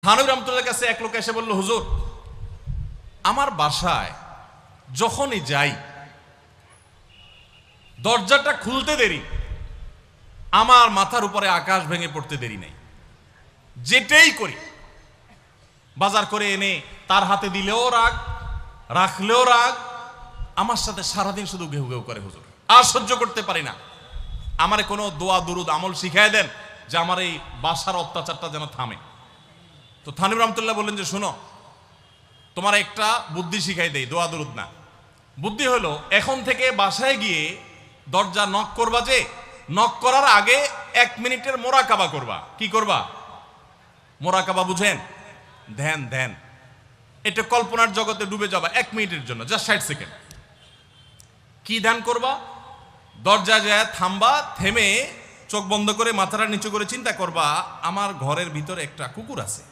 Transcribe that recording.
থানভী রহমতুল্লাহর কাছে এক লোক এসে বলল, হুজুর আমার বাসায় যখনই যাই দরজাটা খুলতে দেরি, আমার মাথার উপরে আকাশ ভেঙে পড়তে দেরি নেই। যেটাই করি, বাজার করে এনে তার হাতে দিলেও রাগ, রাখলেও রাগ, আমার সাথে সারাদিন শুধু ঘেউ ঘেউ করে হুজুর, আর সহ্য করতে পারি না। আমারে কোনো দোয়া দুরুদ আমল শিখাই দেন যে আমার এই বাসার অত্যাচারটা যেন থামে। তো থানভী রহমতুল্লাহ বললেন যে শোনো, তোমার একটা বুদ্ধি শিখাই দেই, দোয়া দুরুদ না। বুদ্ধি হলো, এখন থেকে বাসায় গিয়ে দরজা নক করবা, যে নক করার আগে 1 মিনিটের মোরাকাবা করবা। কি করবা? মোরাকাবা বুঝেন? ধ্যান। ধ্যান এটা কল্পনার জগতে ডুবে যাবা 1 মিনিটের জন্য, জাস্ট 60 সেকেন্ড। কি ধ্যান করবা? দরজা যায় থামবা, থেমে চোখ বন্ধ করে মাথাটা নিচু করে চিন্তা করবা, আমার ঘরের ভিতরে একটা কুকুর আছে,